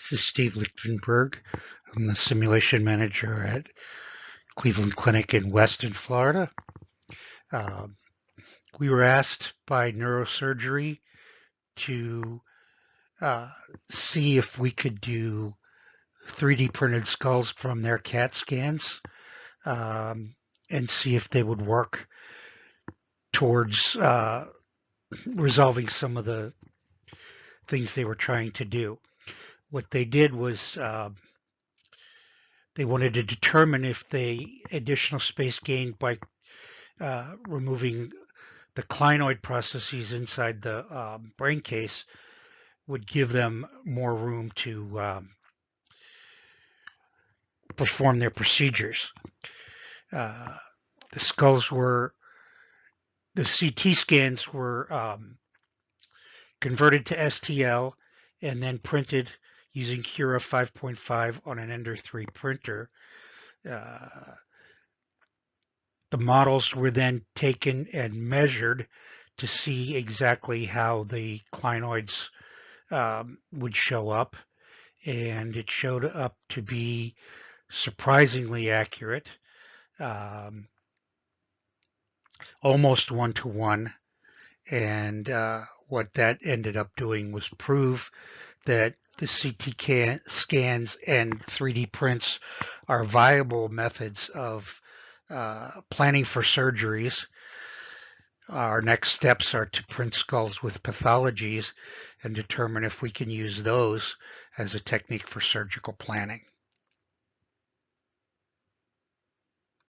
This is Steve Lichtenberg. I'm the simulation manager at Cleveland Clinic in Weston, Florida. Uh, we were asked by neurosurgery to see if we could do 3D printed skulls from their CAT scans and see if they would work towards resolving some of the things they were trying to do. What they did was they wanted to determine if the additional space gained by removing the clinoid processes inside the brain case would give them more room to perform their procedures. The CT scans were converted to STL and then printed using Cura 5.5 on an Ender 3 printer. The models were then taken and measured to see exactly how the clinoids would show up, and it showed up to be surprisingly accurate, almost one-to-one. And what that ended up doing was prove that the CT scans and 3D prints are viable methods of planning for surgeries. Our next steps are to print skulls with pathologies and determine if we can use those as a technique for surgical planning.